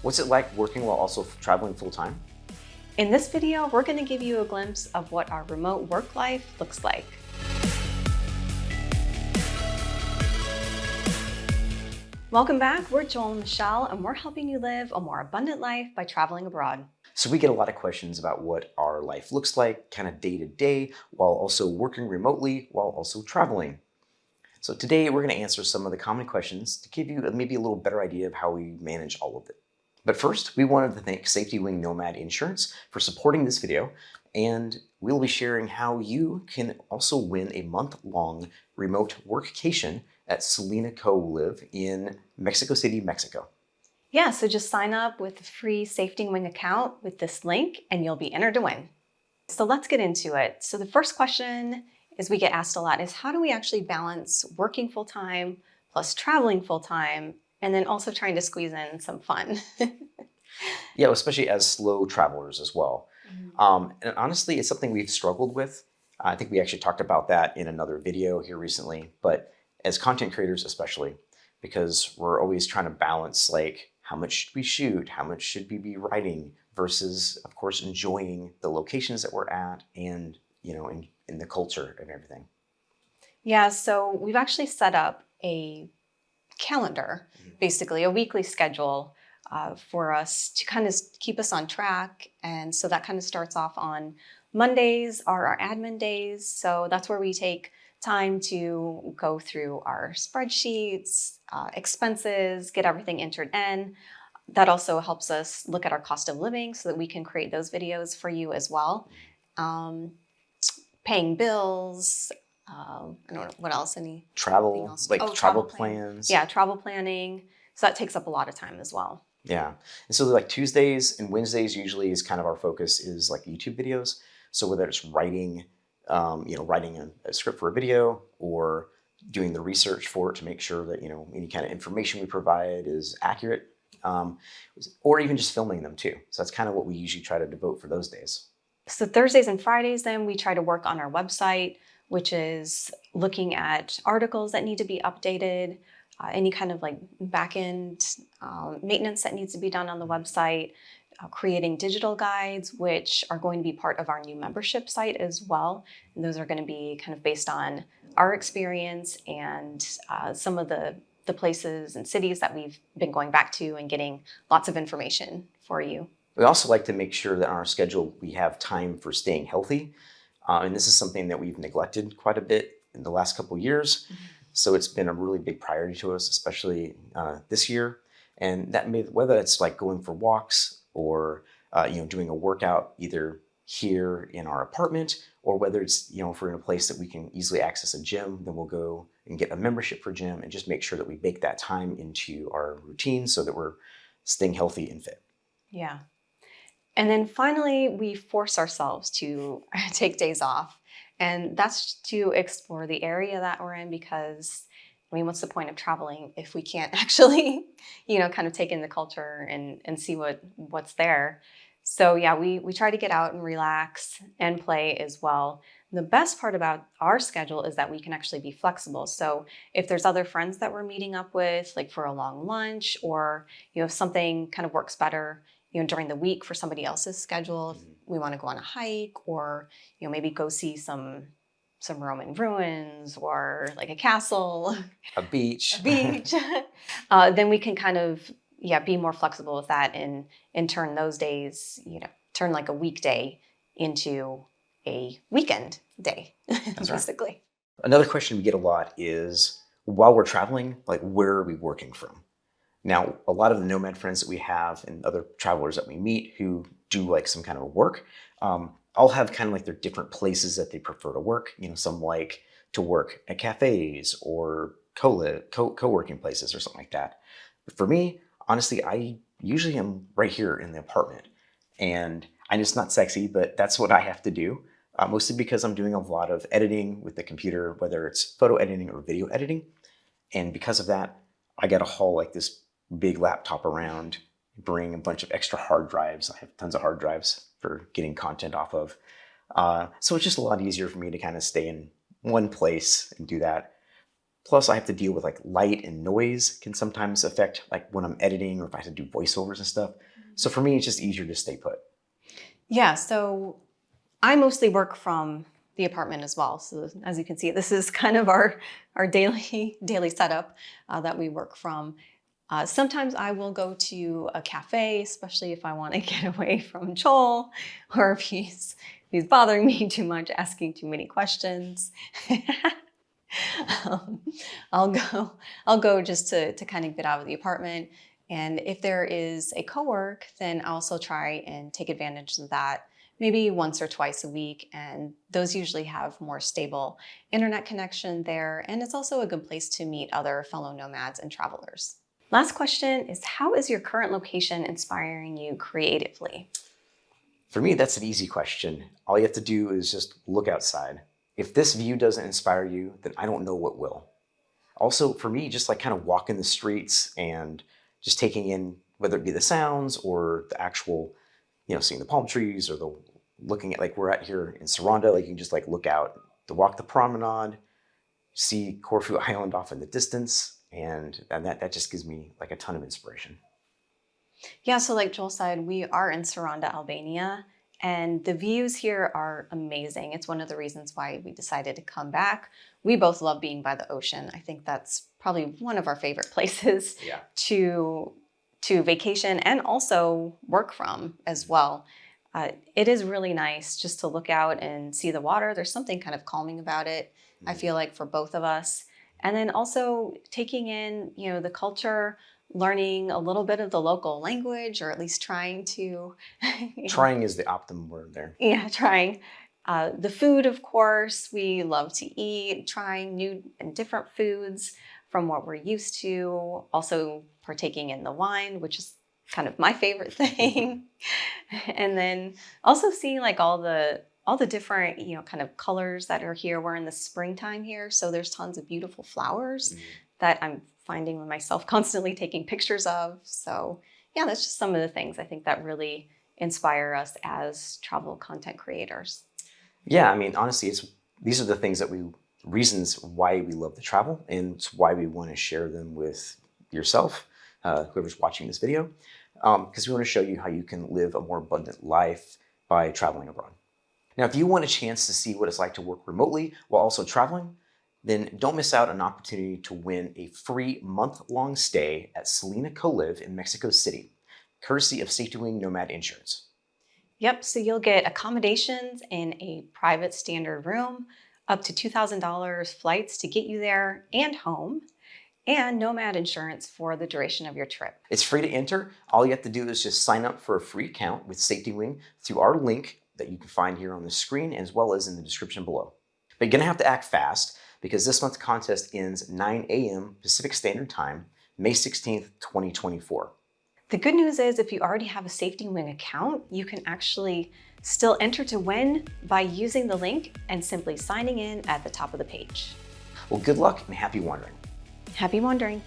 What's it like working while also traveling full-time? In this video, we're going to give you a glimpse of what our remote work life looks like. Welcome back, we're Joel and Michelle, and we're helping you live a more abundant life by traveling abroad. So we get a lot of questions about what our life looks like, kind of day to day, while also working remotely, while also traveling. So today we're going to answer some of the common questions to give you maybe a little better idea of how we manage all of it. But first, we wanted to thank SafetyWing Nomad Insurance for supporting this video, and we'll be sharing how you can also win a month-long remote workcation at Selina Co-live in Mexico City, Mexico. Yeah, so just sign up with a free SafetyWing account with this link and you'll be entered to win. So let's get into it. So the first question is we get asked a lot is how do we actually balance working full-time plus traveling full-time and then also trying to squeeze in some fun? Yeah, especially as slow travelers as well. And honestly, it's something we've struggled with. I think we actually talked about that in another video here recently, but as content creators especially, because we're always trying to balance like how much should we shoot, how much should we be writing versus, of course, enjoying the locations that we're at and, you know, in the culture and everything. Yeah, so we've actually set up a calendar, basically a weekly schedule for us to kind of keep us on track. And so that kind of starts off on Mondays are our admin days. So that's where we take time to go through our spreadsheets, expenses, get everything entered in. That also helps us look at our cost of living so that we can create those videos for you as well. Paying bills, I don't know what else, travel, like travel plans. Yeah, travel planning. So that takes up a lot of time as well. Yeah. And so like Tuesdays and Wednesdays usually is kind of our focus is like YouTube videos. So whether it's writing, writing a script for a video or doing the research for it to make sure that, any kind of information we provide is accurate, or even just filming them too. So that's kind of what we usually try to devote for those days. So Thursdays and Fridays, then we try to work on our website, which is looking at articles that need to be updated, any kind of like back-end maintenance that needs to be done on the website, creating digital guides, which are going to be part of our new membership site as well. And those are going to be kind of based on our experience and some of the places and cities that we've been going back to and getting lots of information for you. We also like to make sure that on our schedule we have time for staying healthy. And this is something that we've neglected quite a bit in the last couple of years. So it's been a really big priority to us, especially this year. And that whether it's like going for walks or doing a workout either here in our apartment, or whether it's if we're in a place that we can easily access a gym, then we'll go and get a membership for gym and just make sure that we bake that time into our routine so that we're staying healthy and fit. Yeah. And then finally, we force ourselves to take days off. And that's to explore the area that we're in because, what's the point of traveling if we can't actually, kind of take in the culture and see what's there. So yeah, we try to get out and relax and play as well. The best part about our schedule is that we can actually be flexible. So if there's other friends that we're meeting up with, like for a long lunch, or if something kind of works better, during the week for somebody else's schedule, if we want to go on a hike or, maybe go see some Roman ruins or like a castle, a beach, then we can kind of, be more flexible with that and turn those days, turn like a weekday into a weekend day, That's basically. Right. Another question we get a lot is while we're traveling, like where are we working from? Now, a lot of the nomad friends that we have and other travelers that we meet who do like some kind of work, all have kind of like their different places that they prefer to work. Some like to work at cafes or co-working places or something like that. But for me, honestly, I usually am right here in the apartment. And I know it's not sexy, but that's what I have to do. Mostly because I'm doing a lot of editing with the computer, whether it's photo editing or video editing. And because of that, I got to haul like this big laptop around, bring a bunch of extra hard drives. I have tons of hard drives for getting content off of. So it's just a lot easier for me to kind of stay in one place and do that. Plus I have to deal with like light and noise can sometimes affect like when I'm editing or if I have to do voiceovers and stuff. So for me, it's just easier to stay put. Yeah, so I mostly work from the apartment as well. So as you can see, this is kind of our daily setup that we work from. Sometimes I will go to a cafe, especially if I want to get away from Joel, or if he's bothering me too much, asking too many questions. um, I'll go just to kind of get out of the apartment. And if there is a co-work, then I also try and take advantage of that maybe once or twice a week. And those usually have more stable internet connection there. And it's also a good place to meet other fellow nomads and travelers. Last question is, how is your current location inspiring you creatively? For me, that's an easy question. All you have to do is just look outside. If this view doesn't inspire you, then I don't know what will. Also, for me, just like kind of walking the streets and just taking in, whether it be the sounds or the actual, seeing the palm trees or the looking at, like we're at here in Saranda, like you can just like look out to walk the promenade, see Corfu Island off in the distance, and that just gives me like a ton of inspiration. Yeah, so like Joel said, we are in Saranda, Albania, and the views here are amazing. It's one of the reasons why we decided to come back. We both love being by the ocean. I think that's probably one of our favorite places to vacation and also work from as well. It is really nice just to look out and see the water. There's something kind of calming about it, I feel like, for both of us. And then also taking in, the culture, learning a little bit of the local language, or at least trying to. Trying is the optimum word there. Yeah, trying. The food, of course, we love to eat, trying new and different foods from what we're used to. Also partaking in the wine, which is kind of my favorite thing. And then also seeing like all the different, kind of colors that are here. We're in the springtime here, so there's tons of beautiful flowers that I'm finding myself constantly taking pictures of. So yeah, that's just some of the things I think that really inspire us as travel content creators. Yeah, I mean, honestly, these are the things reasons why we love to travel, and it's why we want to share them with yourself, whoever's watching this video, because we want to show you how you can live a more abundant life by traveling abroad. Now, if you want a chance to see what it's like to work remotely while also traveling, then don't miss out on an opportunity to win a free month-long stay at Selina Co-live in Mexico City, courtesy of SafetyWing Nomad Insurance. Yep, so you'll get accommodations in a private standard room, up to $2,000 flights to get you there and home, and Nomad insurance for the duration of your trip. It's free to enter. All you have to do is just sign up for a free account with SafetyWing through our link that you can find here on the screen as well as in the description below. But you're gonna have to act fast because this month's contest ends 9 a.m. Pacific Standard Time, May 16th, 2024. The good news is if you already have a SafetyWing account, you can actually still enter to win by using the link and simply signing in at the top of the page. Well, good luck and happy wandering. Happy wandering.